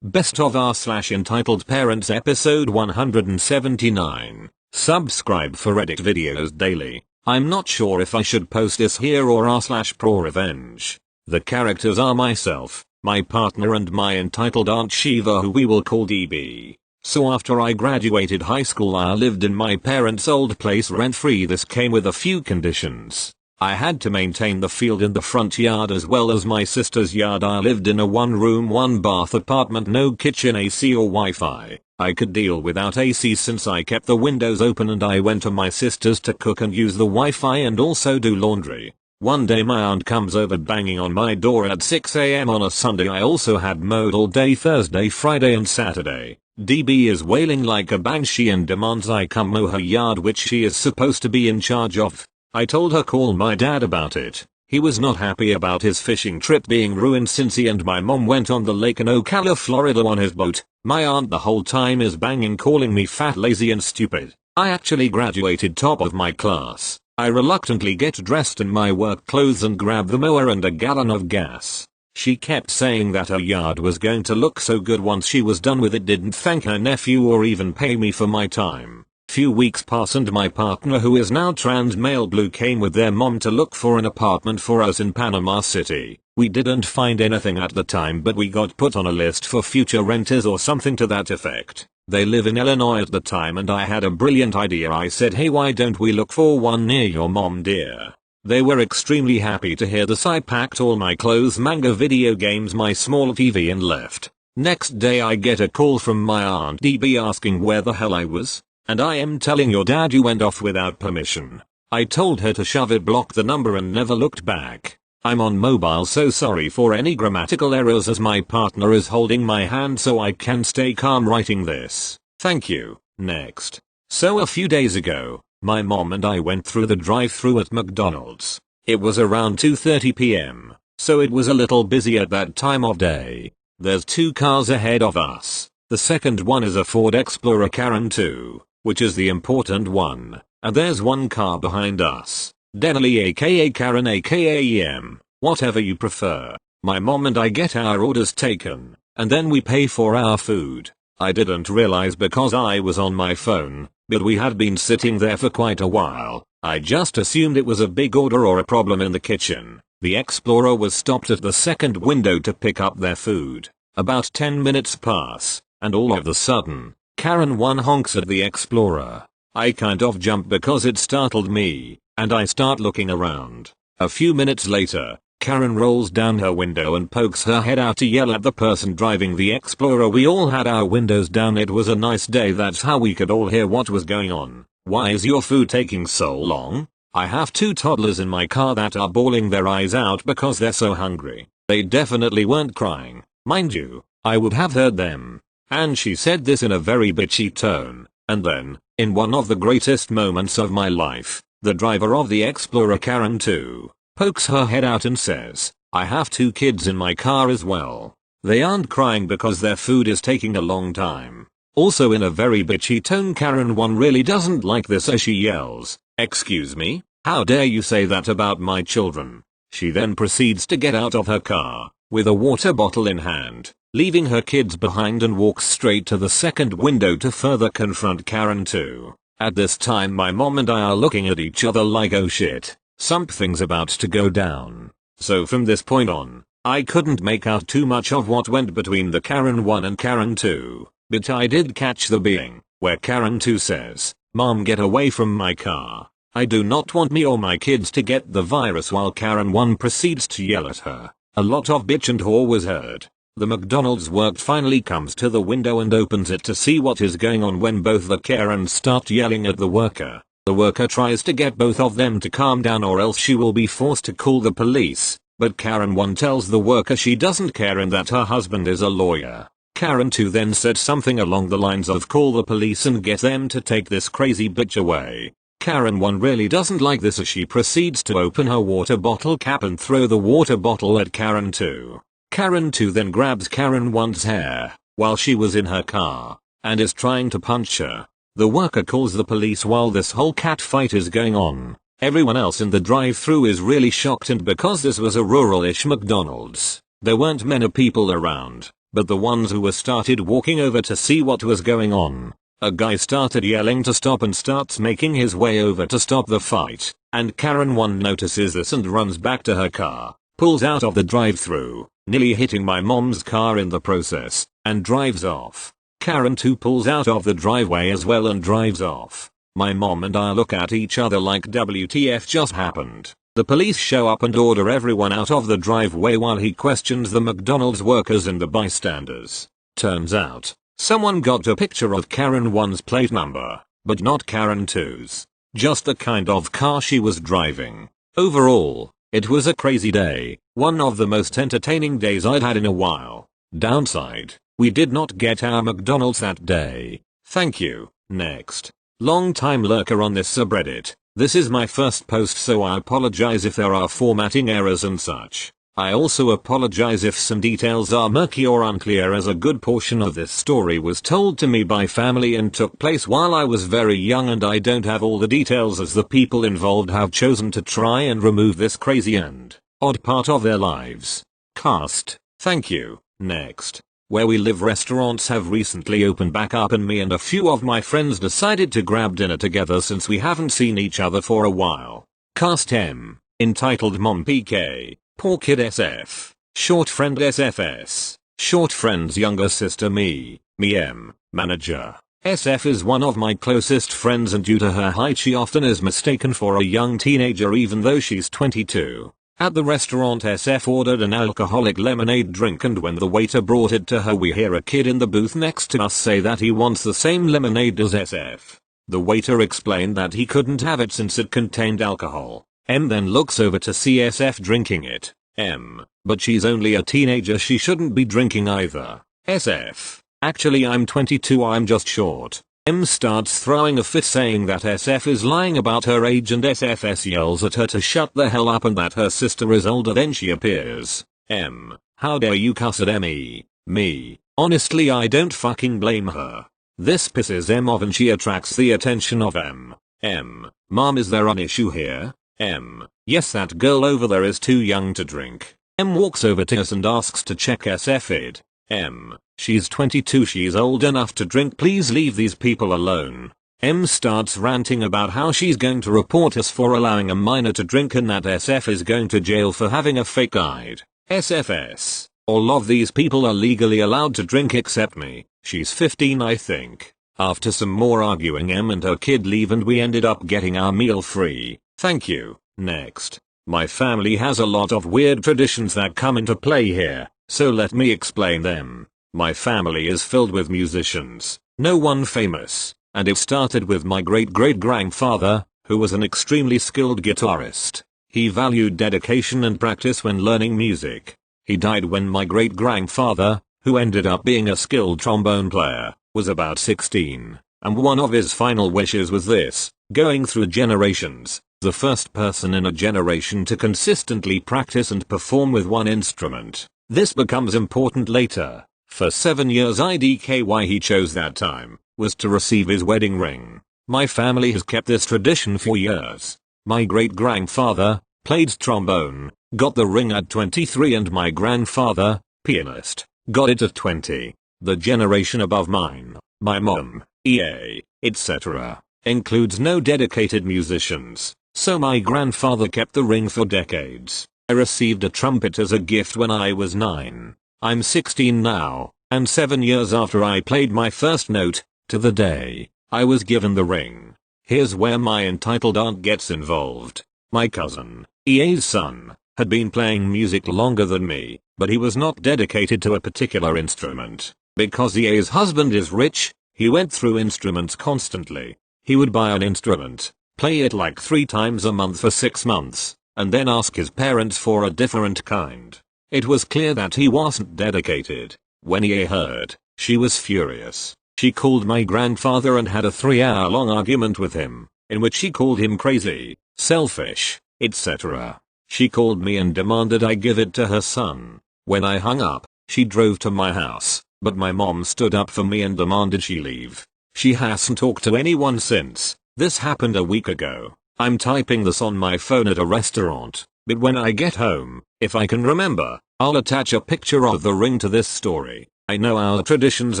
Best of r/entitled parents episode 179. Subscribe for Reddit videos daily. I'm not sure if I should post this here or r/pro revenge. The characters are myself, my partner and my entitled Aunt Shiva, who we will call DB. So after I graduated high school I lived in my parents' old place rent-free. This came with a few conditions. I had to maintain the field in the front yard as well as my sister's yard. I lived in a 1-room 1-bath apartment, no kitchen, AC or Wi-Fi. I could deal without AC since I kept the windows open and I went to my sister's to cook and use the Wi-Fi and also do laundry. One day my aunt comes over banging on my door at 6 AM on a Sunday. I also had mowed all day Thursday, Friday and Saturday. DB is wailing like a banshee and demands I come mow her yard, which she is supposed to be in charge of. I told her call my dad about it. He was not happy about his fishing trip being ruined since he and my mom went on the lake in Ocala, Florida on his boat. My aunt the whole time is banging, calling me fat, lazy and stupid. I actually graduated top of my class. I reluctantly get dressed in my work clothes and grab the mower and a gallon of gas. She kept saying that her yard was going to look so good once she was done with it, didn't thank her nephew or even pay me for my time. Few weeks pass and my partner, who is now trans male blue, came with their mom to look for an apartment for us in Panama City. We didn't find anything at the time, but we got put on a list for future renters or something to that effect. They live in Illinois at the time and I had a brilliant idea. I said, hey, why don't we look for one near your mom, dear? They were extremely happy to hear this. I packed all my clothes, manga, video games, my small TV and left. Next day I get a call from my aunt DB asking where the hell I was. And I am telling your dad you went off without permission. I told her to shove it, blocked the number and never looked back. I'm on mobile, so sorry for any grammatical errors, as my partner is holding my hand so I can stay calm writing this. Thank you. Next. So a few days ago, my mom and I went through the drive-thru at McDonald's. It was around 2:30 PM, so it was a little busy at that time of day. There's 2 cars ahead of us. The second one is a Ford Explorer Karen 2. Which is the important one, and there's 1 car behind us. Denali aka Karen aka EM, whatever you prefer. My mom and I get our orders taken, and then we pay for our food. I didn't realize because I was on my phone, but we had been sitting there for quite a while. I just assumed it was a big order or a problem in the kitchen. The Explorer was stopped at the second window to pick up their food. About 10 minutes pass, and all of a sudden, Karen 1 honks at the Explorer. I kind of jump because it startled me, and I start looking around. A few minutes later, Karen rolls down her window and pokes her head out to yell at the person driving the Explorer. We all had our windows down. It was a nice day, that's how we could all hear what was going on. Why is your food taking so long? I have 2 toddlers in my car that are bawling their eyes out because they're so hungry. They definitely weren't crying. Mind you, I would have heard them. And she said this in a very bitchy tone. And then, in one of the greatest moments of my life, the driver of the Explorer Karen 2 pokes her head out and says, I have 2 kids in my car as well. They aren't crying because their food is taking a long time. Also in a very bitchy tone, Karen 1 really doesn't like this as she yells, excuse me? How dare you say that about my children? She then proceeds to get out of her car, with a water bottle in hand, leaving her kids behind, and walks straight to the second window to further confront Karen 2. At this time my mom and I are looking at each other like, oh shit, something's about to go down. So from this point on, I couldn't make out too much of what went between the Karen 1 and Karen 2, but I did catch the being, where Karen 2 says, Mom, get away from my car. I do not want me or my kids to get the virus, while Karen 1 proceeds to yell at her. A lot of bitch and whore was heard. The McDonald's worker finally comes to the window and opens it to see what is going on when both the Karens start yelling at the worker. The worker tries to get both of them to calm down or else she will be forced to call the police, but Karen 1 tells the worker she doesn't care and that her husband is a lawyer. Karen 2 then said something along the lines of call the police and get them to take this crazy bitch away. Karen 1 really doesn't like this as she proceeds to open her water bottle cap and throw the water bottle at Karen 2. Karen 2 then grabs Karen 1's hair, while she was in her car, and is trying to punch her. The worker calls the police while this whole cat fight is going on. Everyone else in the drive-thru is really shocked, and because this was a rural-ish McDonald's, there weren't many people around. but the ones who were started walking over to see what was going on. A guy started yelling to stop and starts making his way over to stop the fight, and Karen 1 notices this and runs back to her car, pulls out of the drive-thru, nearly hitting my mom's car in the process, and drives off. Karen 2 pulls out of the driveway as well and drives off. My mom and I look at each other like WTF just happened. The police show up and order everyone out of the driveway while he questions the McDonald's workers and the bystanders. Turns out, someone got a picture of Karen 1's plate number, but not Karen 2's. Just the kind of car she was driving. Overall, it was a crazy day, one of the most entertaining days I'd had in a while. Downside, we did not get our McDonald's that day. Thank you. Next. Long time lurker on this subreddit. This is my first post, so I apologize if there are formatting errors and such. I also apologize if some details are murky or unclear, as a good portion of this story was told to me by family and took place while I was very young, and I don't have all the details as the people involved have chosen to try and remove this crazy and odd part of their lives. Cast. Thank you. Next. Where we live, restaurants have recently opened back up and me and a few of my friends decided to grab dinner together since we haven't seen each other for a while. Cast M. Entitled Mom PK. Poor Kid SF. Short Friend SFS. Short Friend's younger sister me. M. Manager. SF is one of my closest friends, and due to her height she often is mistaken for a young teenager even though she's 22. At the restaurant, SF ordered an alcoholic lemonade drink, and when the waiter brought it to her we hear a kid in the booth next to us say that he wants the same lemonade as SF. The waiter explained that he couldn't have it since it contained alcohol. M then looks over to see SF drinking it. M. But she's only a teenager, she shouldn't be drinking either. SF. Actually I'm 22, I'm just short. M starts throwing a fit saying that SF is lying about her age, and SFS yells at her to shut the hell up and that her sister is older than she appears. M. How dare you cuss at me? Me. Honestly I don't fucking blame her. This pisses M off and she attracts the attention of M. M. Mom, is there an issue here? M. Yes, that girl over there is too young to drink. M walks over to us and asks to check SF id. M. She's 22, she's old enough to drink, please leave these people alone. M starts ranting about how she's going to report us for allowing a minor to drink and that SF is going to jail for having a fake guide. SFS. All of these people are legally allowed to drink except me. She's 15 I think. After some more arguing, M and her kid leave and we ended up getting our meal free. Thank you. Next. My family has a lot of weird traditions that come into play here, so let me explain them. My family is filled with musicians, no one famous, and it started with my great-great-grandfather, who was an extremely skilled guitarist. He valued dedication and practice when learning music. He died when my great-grandfather, who ended up being a skilled trombone player, was about 16, and one of his final wishes was this: going through generations, the first person in a generation to consistently practice and perform with one instrument. This becomes important later. For 7 years IDK, why he chose that time was to receive his wedding ring. My family has kept this tradition for years. My great-grandfather played trombone, got the ring at 23, and my grandfather, pianist, got it at 20. The generation above mine, my mom, EA, etc., includes no dedicated musicians, so my grandfather kept the ring for decades. I received a trumpet as a gift when I was 9. I'm 16 now, and 7 years after I played my first note, to the day, I was given the ring. Here's where my entitled aunt gets involved. My cousin, EA's son, had been playing music longer than me, but he was not dedicated to a particular instrument. Because EA's husband is rich, he went through instruments constantly. He would buy an instrument, play it like 3 times a month for 6 months, and then ask his parents for a different kind. It was clear that he wasn't dedicated. When EA heard, she was furious. She called my grandfather and had a 3-hour-long argument with him, in which she called him crazy, selfish, etc. She called me and demanded I give it to her son. When I hung up, she drove to my house, but my mom stood up for me and demanded she leave. She hasn't talked to anyone since. This happened a week ago. I'm typing this on my phone at a restaurant, but when I get home, if I can remember, I'll attach a picture of the ring to this story. I know our traditions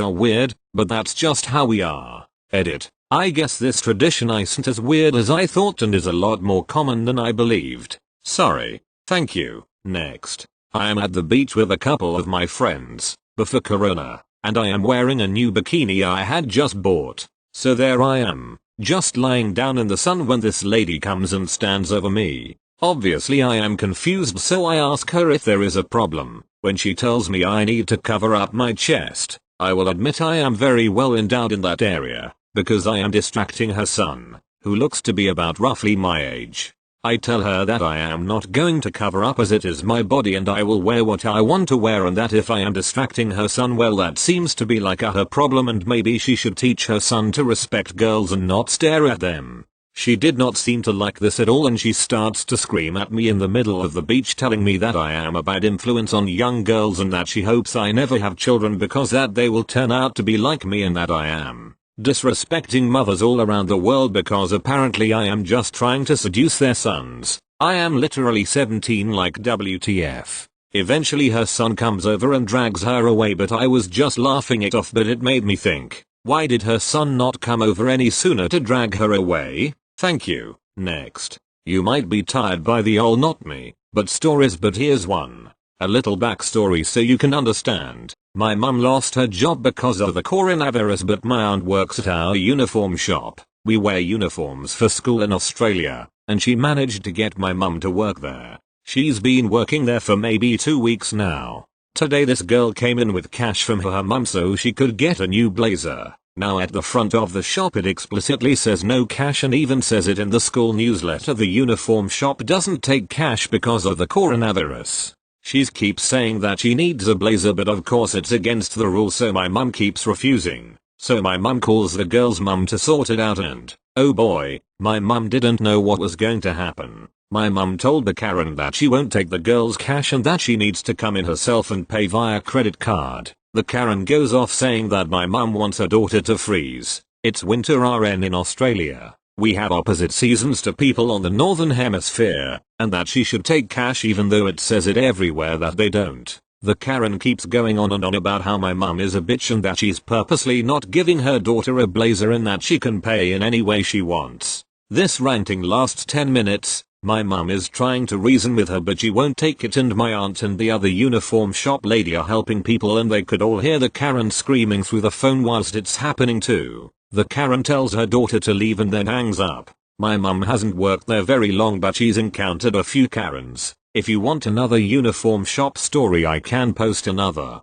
are weird, but that's just how we are. Edit. I guess this tradition isn't as weird as I thought and is a lot more common than I believed. Sorry. Thank you. Next. I am at the beach with a couple of my friends, before Corona, and I am wearing a new bikini I had just bought. So there I am, just lying down in the sun when this lady comes and stands over me. Obviously I am confused, so I ask her if there is a problem. When she tells me I need to cover up my chest, I will admit I am very well endowed in that area, because I am distracting her son, who looks to be about roughly my age. I tell her that I am not going to cover up as it is my body and I will wear what I want to wear, and that if I am distracting her son, well, that seems to be like her problem and maybe she should teach her son to respect girls and not stare at them. She did not seem to like this at all and she starts to scream at me in the middle of the beach, telling me that I am a bad influence on young girls and that she hopes I never have children because that they will turn out to be like me, and that I am disrespecting mothers all around the world because apparently I am just trying to seduce their sons. I am literally 17, like WTF. Eventually her son comes over and drags her away, but I was just laughing it off, but it made me think, why did her son not come over any sooner to drag her away? Thank you. Next. You might be tired by the old not me, but stories, but here's one. A little backstory so you can understand. My mum lost her job because of the coronavirus, but my aunt works at our uniform shop. We wear uniforms for school in Australia, and she managed to get my mum to work there. She's been working there for maybe 2 weeks now. Today this girl came in with cash from her mum so she could get a new blazer. Now at the front of the shop it explicitly says no cash, and even says it in the school newsletter the uniform shop doesn't take cash because of the coronavirus. She keeps saying that she needs a blazer, but of course it's against the rules, so my mum keeps refusing. So my mum calls the girl's mum to sort it out, and oh boy, my mum didn't know what was going to happen. My mum told the Karen that she won't take the girl's cash and that she needs to come in herself and pay via credit card. The Karen goes off saying that my mum wants her daughter to freeze. It's winter RN in Australia. We have opposite seasons to people on the northern hemisphere, and that she should take cash even though it says it everywhere that they don't. The Karen keeps going on and on about how my mum is a bitch and that she's purposely not giving her daughter a blazer and that she can pay in any way she wants. This ranting lasts 10 minutes. My mum is trying to reason with her, but she won't take it, and my aunt and the other uniform shop lady are helping people, and they could all hear the Karen screaming through the phone whilst it's happening too. The Karen tells her daughter to leave and then hangs up. My mum hasn't worked there very long, but she's encountered a few Karens. If you want another uniform shop story, I can post another.